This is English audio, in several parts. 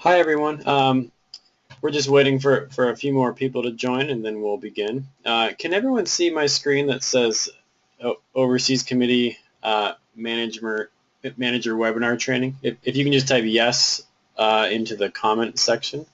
Hi everyone. We're just waiting for a few more people to join and then we'll begin. Can everyone see my screen that says Overseas Committee Manager Webinar Training? If you can just type yes into the comment section.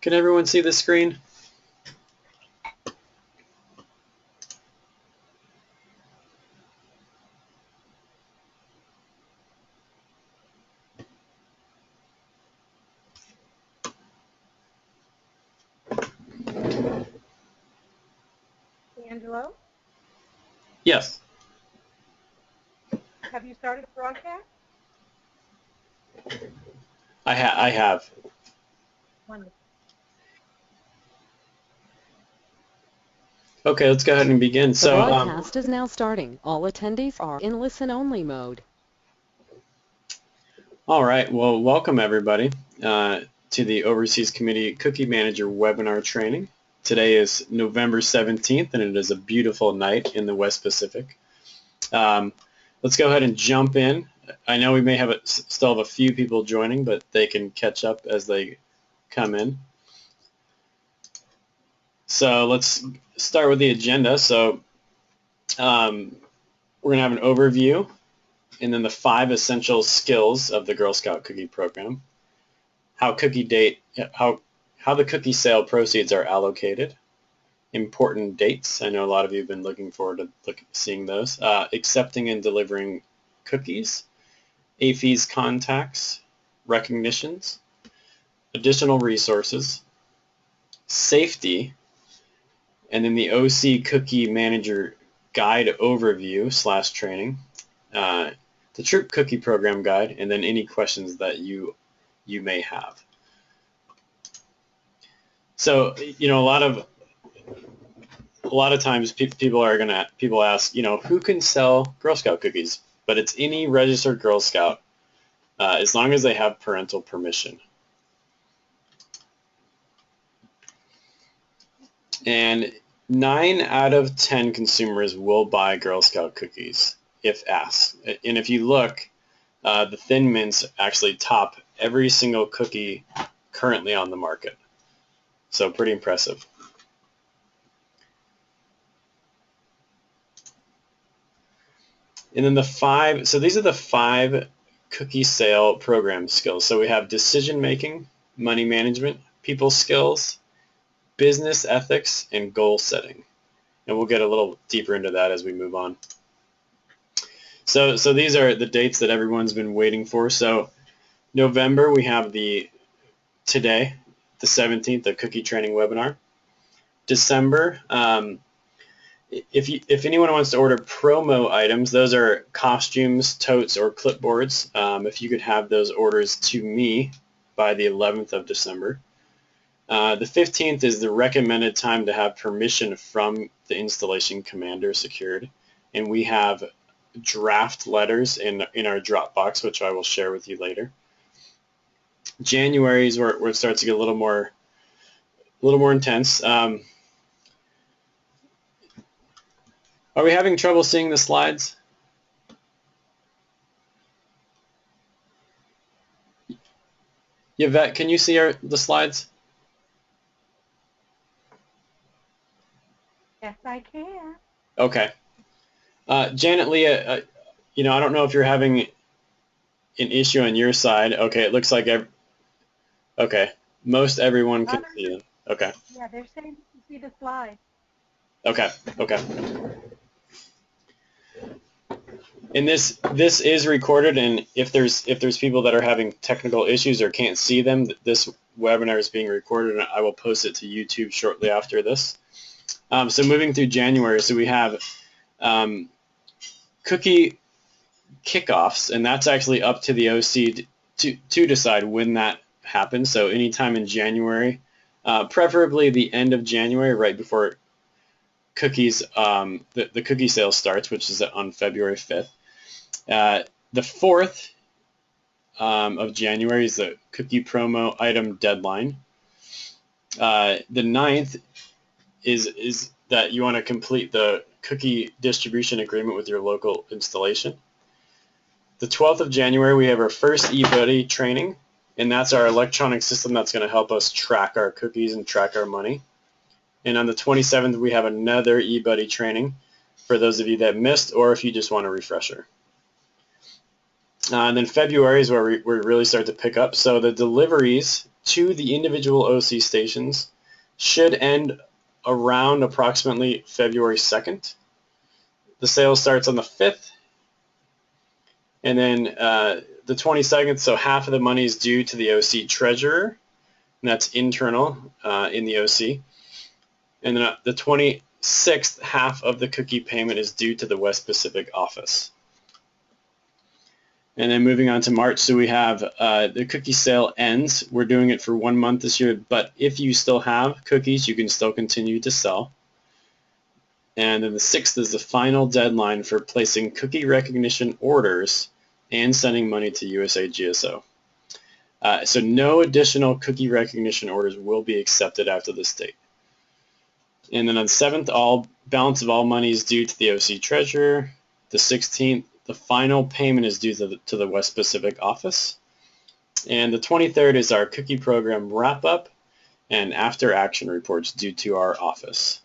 Can everyone see the screen? Angelo, Yes. have you started the broadcast? I have. Wonderful. Okay, let's go ahead and begin. The broadcast is now starting. All attendees are in listen-only mode. All right. Well, welcome everybody to the Overseas Committee Cookie Manager Webinar Training. Today is November 17th, and it is a beautiful night in the West Pacific. Let's go ahead and jump in. I know we may still have a few people joining, but they can catch up as they come in. So let's start with the agenda. So we're going to have an overview, and then the 5 essential skills of the Girl Scout Cookie Program, how the cookie sale proceeds are allocated, important dates. I know a lot of you have been looking forward to seeing those. Accepting and delivering cookies, APHIS contacts, recognitions, additional resources, safety, and then the OC Cookie Manager Guide Overview / training, the Troop Cookie Program Guide, and then any questions that you may have. So, you know, a lot of times people ask, you know, who can sell Girl Scout cookies? But it's any registered Girl Scout as long as they have parental permission. And 9 out of 10 consumers will buy Girl Scout cookies if asked. And if you look, the Thin Mints actually top every single cookie currently on the market. So pretty impressive. And then these are the 5 cookie sale program skills. So we have decision making, money management, people skills, business ethics, and goal setting. And we'll get a little deeper into that as we move on. So these are the dates that everyone's been waiting for. So November, we have today, the 17th, the cookie training webinar. December, if anyone wants to order promo items, those are costumes, totes, or clipboards. If you could have those orders to me by the 11th of December. The 15th is the recommended time to have permission from the installation commander secured. And we have draft letters in our Dropbox, which I will share with you later. January is where it starts to get a little more intense. Are we having trouble seeing the slides? Yvette, can you see the slides? Yes, I can. Okay. Janet Leah, you know, I don't know if you're having an issue on your side. Okay, it looks like okay. Most everyone can see them. Okay. Yeah, they're saying you can see the slide. Okay. Okay. And this is recorded, and if there's people that are having technical issues or can't see them, this webinar is being recorded, and I will post it to YouTube shortly after this. So moving through January, so we have cookie kickoffs, and that's actually up to the OC to decide when that happens. So anytime in January, preferably the end of January, right before cookies, the cookie sale starts, which is on February 5th. The 4th of January is the cookie promo item deadline. The 9th is that you want to complete the cookie distribution agreement with your local installation. The 12th of January, we have our first eBuddy training, and that's our electronic system that's going to help us track our cookies and track our money. And on the 27th, we have another eBuddy training for those of you that missed, or if you just want a refresher. And then February is where we really start to pick up. So the deliveries to the individual OC stations should end around approximately February 2nd. The sale starts on the 5th. And then the 22nd, so half of the money is due to the OC treasurer, and that's internal in the OC. And then the 26th, half of the cookie payment is due to the West Pacific office. And then moving on to March, so we have the cookie sale ends. We're doing it for 1 month this year, but if you still have cookies, you can still continue to sell. And then the 6th is the final deadline for placing cookie recognition orders and sending money to USAGSO. So no additional cookie recognition orders will be accepted after this date. And then on the 7th, all balance of all money is due to the OC treasurer. The 16th, the final payment is due to the West Pacific office. And the 23rd is our cookie program wrap-up and after action reports due to our office.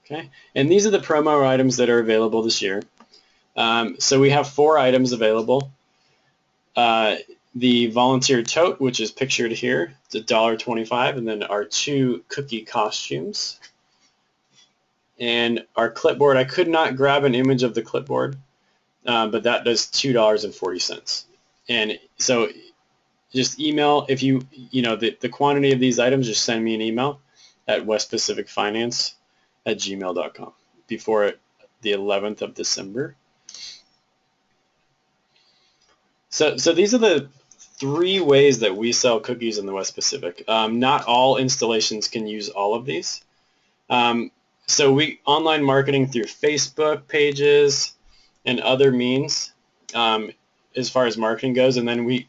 Okay, and these are the promo items that are available this year. So we have 4 items available. The volunteer tote, which is pictured here, it's $1.25, and then our 2 cookie costumes. And our clipboard, I could not grab an image of the clipboard, but that does $2.40. And so just email, if you know the quantity of these items, just send me an email at westpacificfinance@gmail.com before the 11th of December. So these are the 3 ways that we sell cookies in the West Pacific. Not all installations can use all of these. So we online marketing through Facebook pages and other means as far as marketing goes, and then we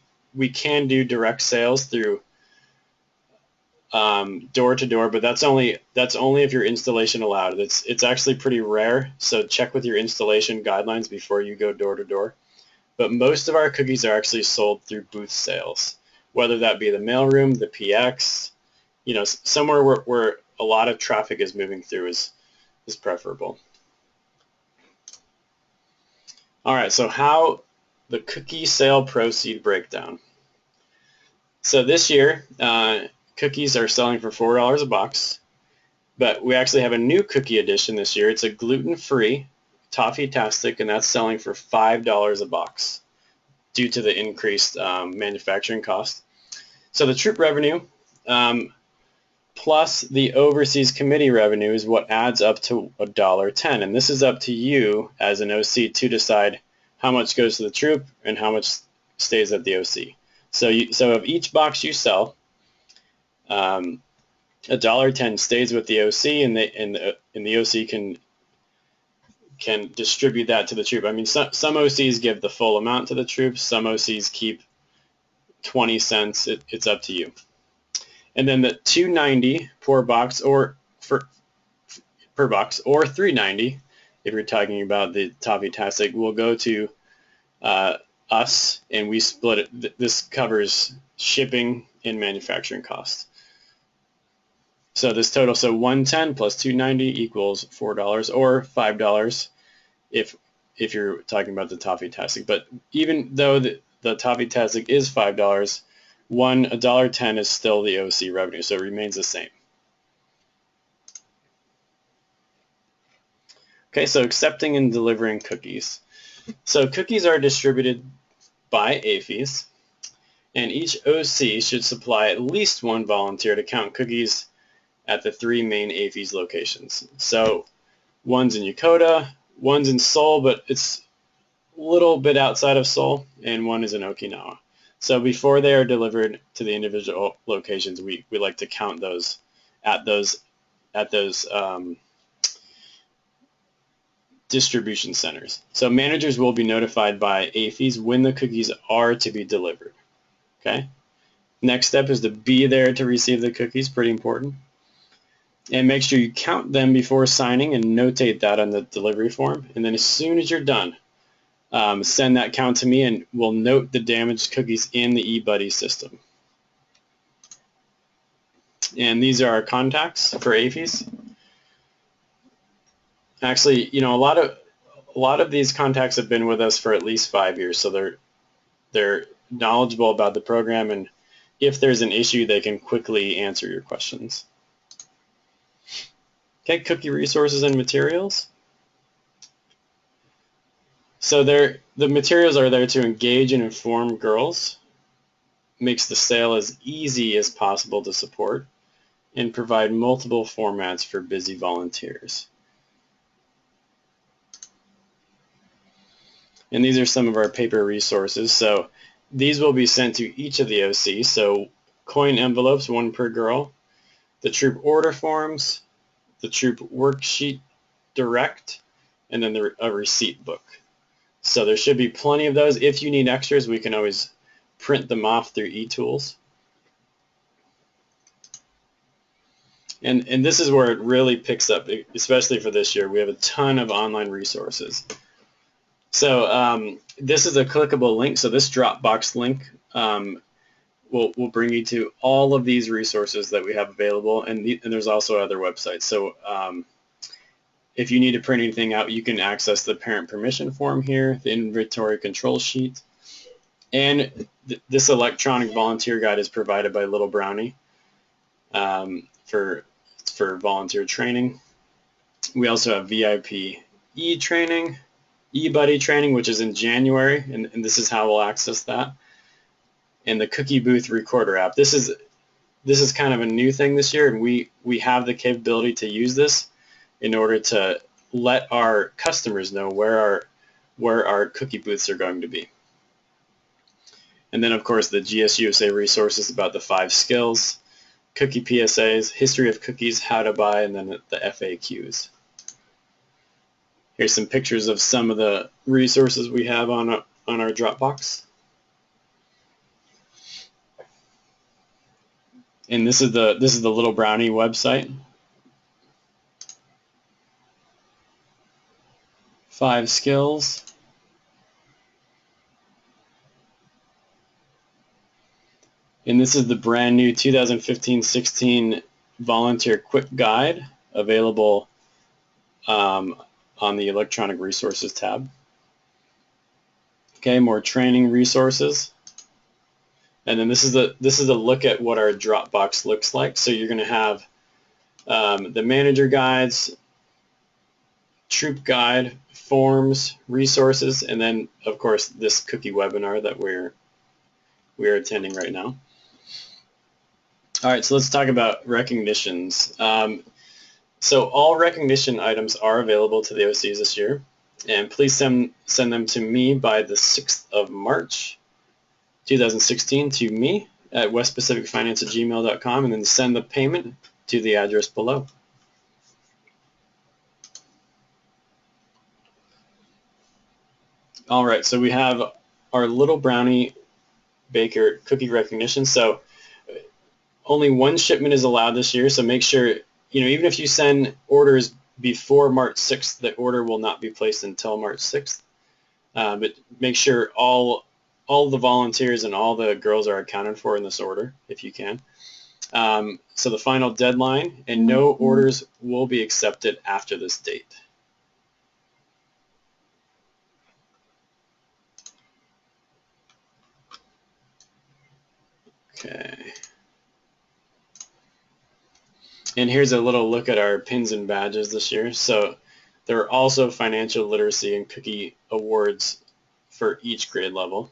can do direct sales through door to door, but that's only if your installation allowed. It's actually pretty rare, so check with your installation guidelines before you go door to door. But most of our cookies are actually sold through booth sales, whether that be the mailroom, the PX, somewhere where a lot of traffic is moving through is preferable. All right, so how the cookie sale proceed breakdown. So this year, cookies are selling for $4 a box, but we actually have a new cookie edition this year. It's a gluten-free Toffee-tastic, and that's selling for $5 a box due to the increased manufacturing cost. So the troop revenue plus the overseas committee revenue is what adds up to $1.10, and this is up to you as an OC to decide how much goes to the troop and how much stays at the OC. So of each box you sell, $1.10 stays with the OC, and the OC can distribute that to the troop. I mean, some OCs give the full amount to the troops. Some OCs keep 20 cents. It's up to you. And then the $2.90 per box or $3.90 if you're talking about the Toffee-tastic will go to us, and we split it. This covers shipping and manufacturing costs. So this total, so $1.10 plus $2.90 equals $4 or $5 if you're talking about the Toffee-tastic. But even though the Toffee-tastic is $5, $1.10 is still the OC revenue, so it remains the same. Okay, so accepting and delivering cookies. So cookies are distributed by AAFES, and each OC should supply at least one volunteer to count cookies at the 3 main AAFES locations. So one's in Yokota, one's in Seoul, but it's a little bit outside of Seoul, and one is in Okinawa. So before they are delivered to the individual locations, we like to count those at those distribution centers. So managers will be notified by AAFES when the cookies are to be delivered. Okay. Next step is to be there to receive the cookies, pretty important. And make sure you count them before signing and notate that on the delivery form. And then as soon as you're done, send that count to me and we'll note the damaged cookies in the eBuddy system. And these are our contacts for AAFES. Actually, you know, a lot of these contacts have been with us for at least 5 years, so they're knowledgeable about the program, and if there's an issue, they can quickly answer your questions. Okay, cookie resources and materials. So the materials are there to engage and inform girls, makes the sale as easy as possible to support, and provide multiple formats for busy volunteers. And these are some of our paper resources. So these will be sent to each of the OCs. So coin envelopes, 1 per girl, the troop order forms, the troop worksheet direct, and then a receipt book. So there should be plenty of those. If you need extras, we can always print them off through eTools. And this is where it really picks up, especially for this year. We have a ton of online resources. So this is a clickable link. So this Dropbox link will bring you to all of these resources that we have available, and there's also other websites. So if you need to print anything out, you can access the parent permission form here, the inventory control sheet, and this electronic volunteer guide is provided by Little Brownie for volunteer training. We also have VIP e-training, eBuddy training, which is in January, and this is how we'll access that. And the Cookie Booth Recorder app. This is kind of a new thing this year, and we have the capability to use this in order to let our customers know where our cookie booths are going to be. And then, of course, the GSUSA resources about the 5 skills, cookie PSAs, history of cookies, how to buy, and then the FAQs. Here's some pictures of some of the resources we have on our Dropbox. And this is the Little Brownie website. 5 skills. And this is the brand new 2015-16 Volunteer Quick Guide available on the Electronic Resources tab. Okay, more training resources. And then this is a look at what our Dropbox looks like. So you're going to have the manager guides, troop guide, forms, resources, and then of course this cookie webinar that we're attending right now. All right, so let's talk about recognitions. So all recognition items are available to the OCs this year, and please send them to me by the 6th of March 2016 to me at westpacificfinance@gmail.com, and then send the payment to the address below. All right, so we have our Little Brownie Baker cookie recognition. So only 1 shipment is allowed this year, so make sure, you know, even if you send orders before March 6th, the order will not be placed until March 6th. But make sure all the volunteers and all the girls are accounted for in this order, if you can. So the final deadline, and no orders will be accepted after this date. Okay. And here's a little look at our pins and badges this year. So there are also financial literacy and cookie awards for each grade level.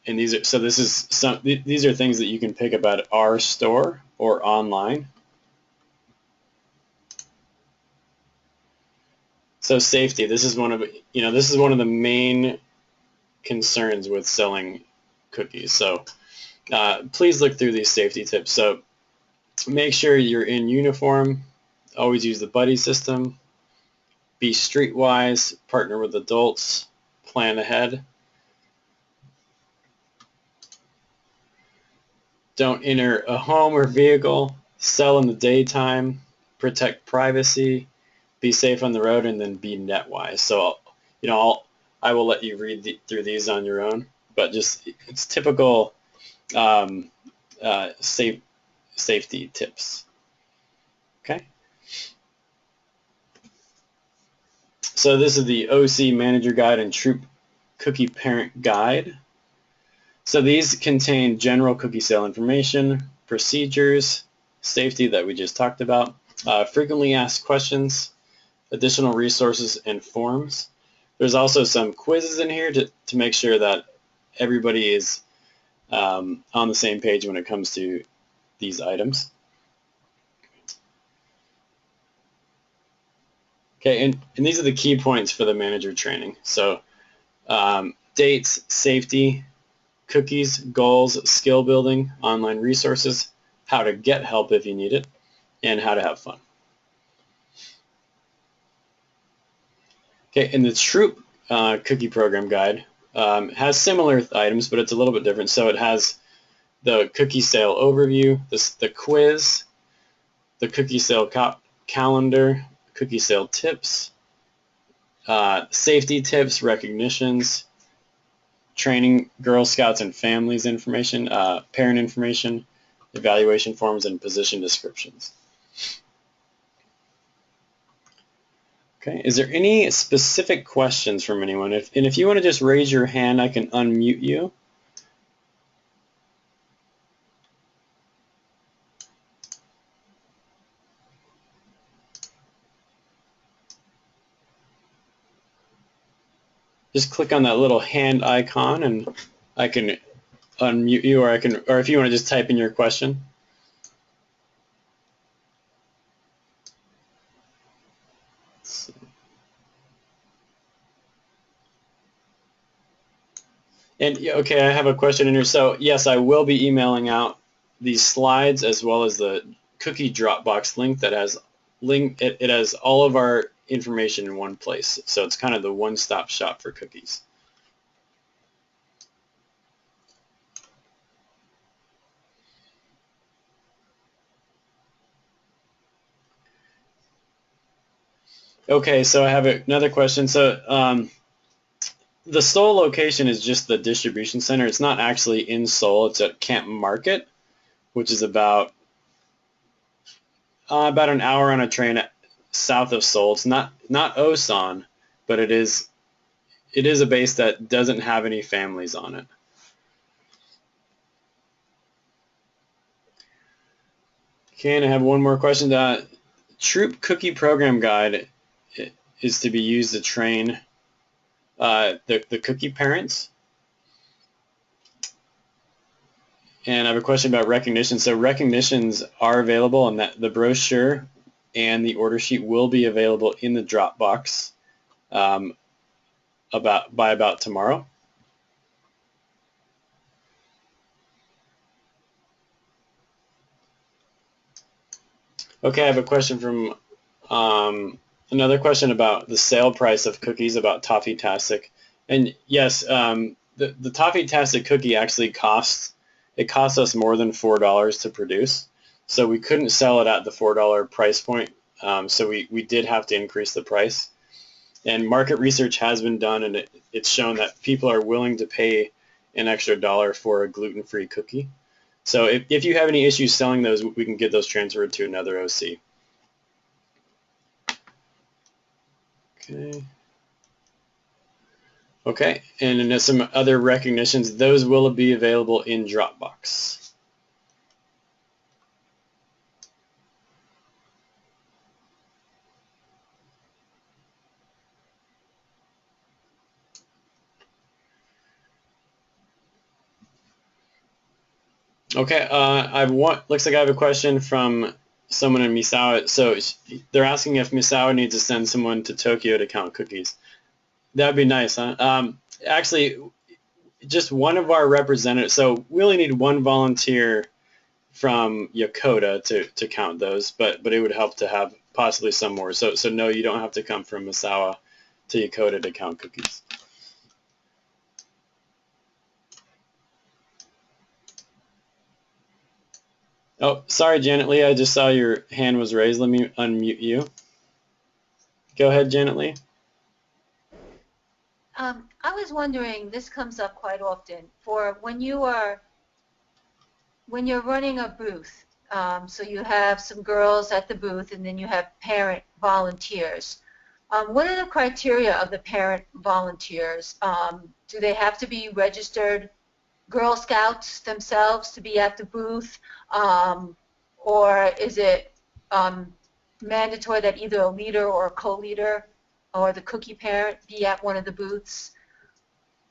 And these are things that you can pick up at our store or online. So safety, this is one of the main concerns with selling cookies. So please look through these safety tips. So make sure you're in uniform, always use the buddy system, be streetwise, partner with adults, plan ahead. Don't enter a home or vehicle, sell in the daytime, protect privacy, be safe on the road, and then be netwise. So, I will let you read through these on your own, but just it's typical safety tips. Okay. So this is the OC Manager Guide and Troop Cookie Parent Guide. So these contain general cookie sale information, procedures, safety that we just talked about, frequently asked questions, additional resources, and forms. There's also some quizzes in here to make sure that everybody is on the same page when it comes to these items. Okay, and these are the key points for the manager training. So dates, safety, cookies, goals, skill building, online resources, how to get help if you need it, and how to have fun. Okay, and the Troop Cookie Program Guide has similar items, but it's a little bit different. So it has the cookie sale overview, the quiz, the cookie sale calendar, cookie sale tips, safety tips, recognitions, training, Girl Scouts and families information, parent information, evaluation forms, and position descriptions. Okay, is there any specific questions from anyone? And if you want to just raise your hand, I can unmute you. Just click on that little hand icon and I can unmute you, or if you want to just type in your question. And okay, I have a question in here. So yes, I will be emailing out these slides as well as the cookie Dropbox link that has it has all of our information in one place. So it's kind of the one-stop shop for cookies. Okay, so I have another question. So the Seoul location is just the distribution center. It's not actually in Seoul. It's at Camp Market, which is about an hour on a train south of Seoul. It's not Osan, but it is a base that doesn't have any families on it. Okay, and I have one more question. Troop Cookie Program Guide is to be used to train the cookie parents. And I have a question about recognition. So recognitions are available, and that the brochure and the order sheet will be available in the Dropbox by about tomorrow. Okay, I have a question from another question about the sale price of cookies, about Toffee-tastic. And yes, the Toffee-tastic cookie actually costs us more than $4 to produce. So we couldn't sell it at the $4 price point. So we did have to increase the price. And market research has been done, and it's shown that people are willing to pay an extra $1 for a gluten-free cookie. So if you have any issues selling those, we can get those transferred to another OC. Okay. Okay, and then there's some other recognitions. Those will be available in Dropbox. Okay, looks like I have a question from someone in Misawa. So they're asking if Misawa needs to send someone to Tokyo to count cookies. That'd be nice, huh? Actually, just one of our representatives. So we only need one volunteer from Yokota to count those, but it would help to have possibly some more. So no, you don't have to come from Misawa to Yokota to count cookies. Oh, sorry, Janet Lee. I just saw your hand was raised. Let me unmute you. Go ahead, Janet Lee. I was wondering, this comes up quite often, for when you're running a booth, so you have some girls at the booth and then you have parent volunteers. What are the criteria of the parent volunteers? Do they have to be registered Girl Scouts themselves to be at the booth, or is it mandatory that either a leader or a co-leader or the cookie parent be at one of the booths,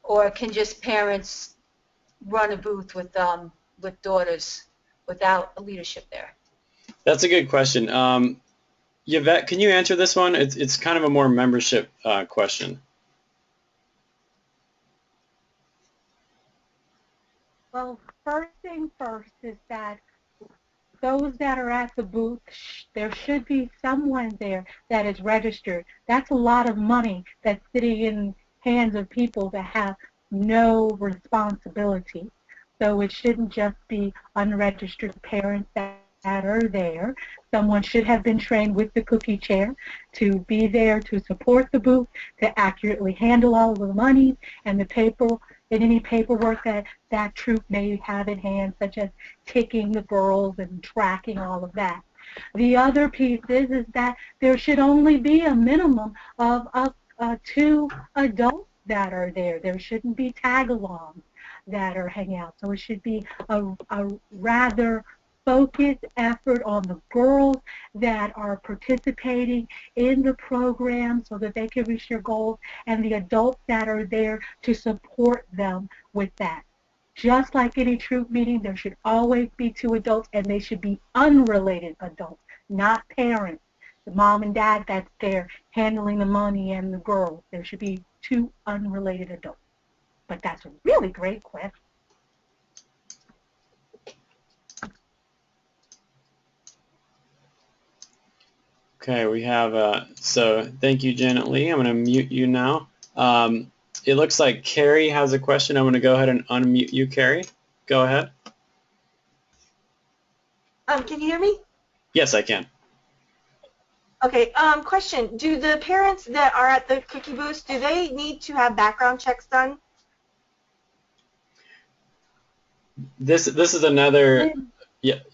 or can just parents run a booth with daughters without a leadership there? That's a good question. Yvette, can you answer this one? It's kind of a more membership question. Well, first thing first is that those that are at the booth, there should be someone there that is registered. That's a lot of money that's sitting in hands of people that have no responsibility. So it shouldn't just be unregistered parents that are there. Someone should have been trained with the cookie chair to be there to support the booth, to accurately handle all of the money and the paper and any paperwork that that troop may have in hand, such as ticking the girls and tracking all of that. The other piece is that there should only be a minimum of 2 adults that are there. There shouldn't be tag-alongs that are hanging out. So it should be a rather focused effort on the girls that are participating in the program so that they can reach their goals, and the adults that are there to support them with that. Just like any troop meeting, there should always be 2 adults, and they should be unrelated adults, not parents. The mom and dad that's there handling the money and the girls. There should be 2 unrelated adults. But that's a really great question. Okay, we have, so thank you, Janet Lee. I'm going to mute you now. It looks like Carrie has a question. I'm going to go ahead and unmute you, Carrie. Go ahead. Can you hear me? Yes, I can. Okay, question. Do the parents that are at the cookie booths, do they need to have background checks done? This is another,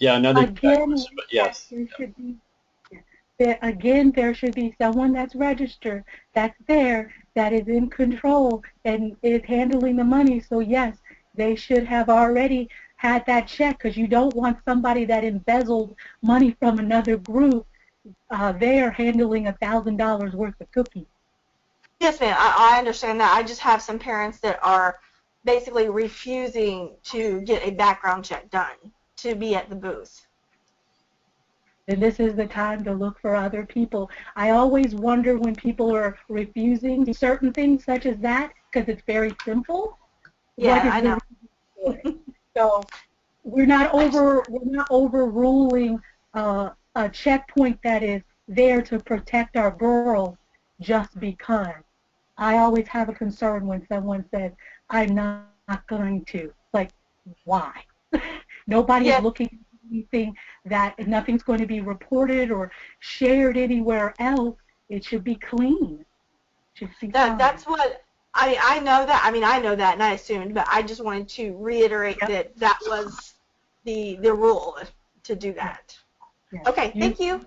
another question, but yes. There should be, again, there should be someone that's registered, that's there, that is in control and is handling the money. So yes, they should have already had that check, because you don't want somebody that embezzled money from another group there handling $1,000 worth of cookies. Yes, ma'am. I understand that. I just have some parents that are basically refusing to get a background check done to be at the booth. And this is the time to look for other people. I always wonder when people are refusing certain things such as that, because it's very simple. Yeah, I know. So we're not overruling a checkpoint that is there to protect our girls just because. I always have a concern when someone says, I'm not going to. Like, why? Nobody's looking at anything, that nothing's going to be reported or shared anywhere else. It should be clean. It should be that's what I know that. I mean, I know that and I assumed, but I just wanted to reiterate that was the rule to do that. Yeah. Okay, thank you.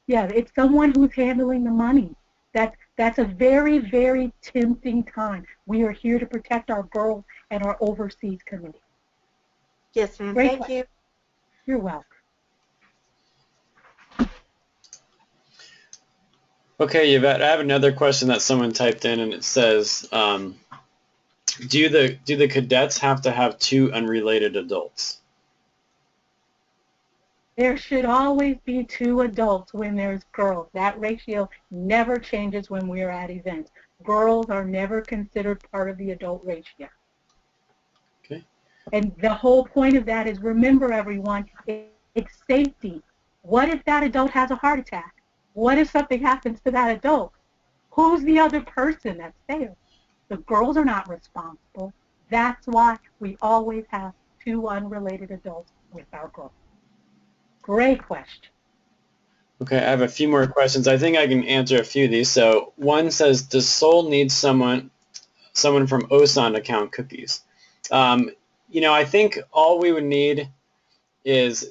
It's someone who's handling the money. That's That's a very, very tempting time. We are here to protect our girls and our overseas community. Yes, ma'am. Great Thank question. you. You're welcome. Okay, Yvette, I have another question that someone typed in, and it says, do the cadets have to have 2 unrelated adults? There should always be 2 adults when there's girls. That ratio never changes when we're at events. Girls are never considered part of the adult ratio. Okay. And the whole point of that is, remember, everyone, it's safety. What if that adult has a heart attack? What if something happens to that adult? Who's the other person that's there? The girls are not responsible. That's why we always have 2 unrelated adults with our girls. Great question. Okay, I have a few more questions. I think I can answer a few of these. So one says, does Seoul need someone from Osan to count cookies? I think all we would need is,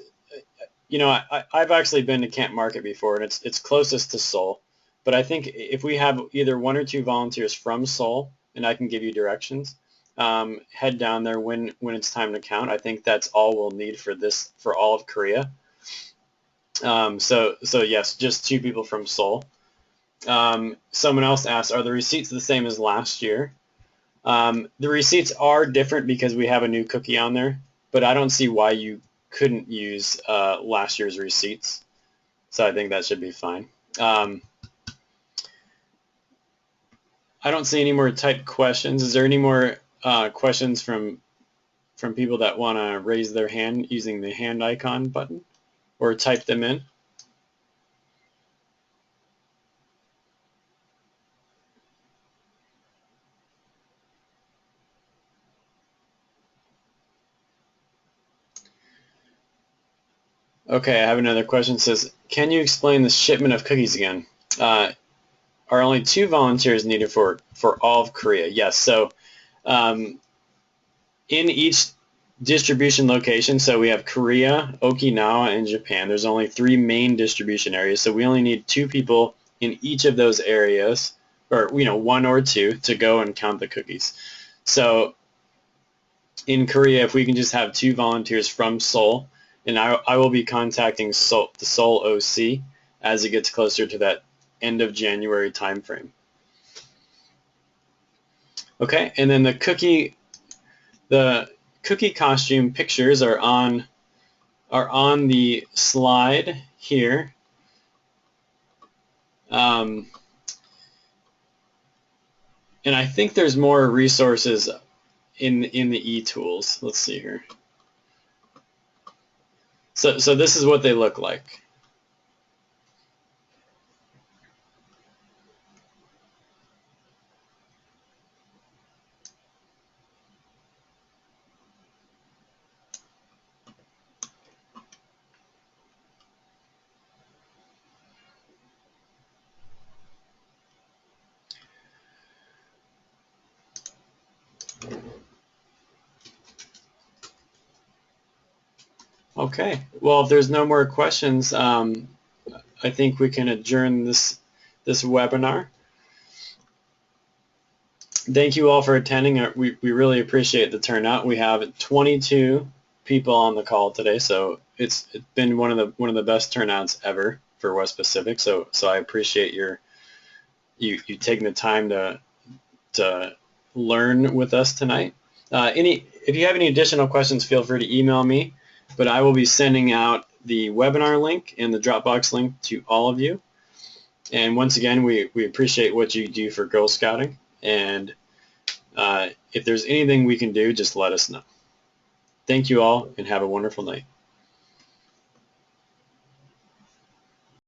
I've actually been to Camp Market before, and it's closest to Seoul. But I think if we have either 1 or 2 volunteers from Seoul, and I can give you directions, head down there when it's time to count. I think that's all we'll need for all of Korea. So yes, just 2 people from Seoul. Someone else asked, are the receipts the same as last year? The receipts are different because we have a new cookie on there, but I don't see why you couldn't use last year's receipts. So I think that should be fine. I don't see any more typed questions. Is there any more questions from people that want to raise their hand using the hand icon button or type them in? Okay, I have another question. It says, can you explain the shipment of cookies again? Are only 2 volunteers needed for all of Korea? Yes. So in each distribution location, so we have Korea, Okinawa, and Japan. There's only 3 main distribution areas, so we only need 2 people in each of those areas, or 1 or 2, to go and count the cookies. So in Korea, if we can just have 2 volunteers from Seoul, and I will be contacting the Seoul OC as it gets closer to that end of January timeframe. Okay, and then the cookie costume pictures are on the slide here. And I think there's more resources in the e-tools. Let's see here. So this is what they look like. Okay, well, if there's no more questions, I think we can adjourn this webinar. Thank you all for attending. We really appreciate the turnout. We have 22 people on the call today, so it's been one of the best turnouts ever for West Pacific. So I appreciate you taking the time to learn with us tonight. If you have any additional questions, feel free to email me. But I will be sending out the webinar link and the Dropbox link to all of you. And once again, we appreciate what you do for Girl Scouting. And if there's anything we can do, just let us know. Thank you all, and have a wonderful night.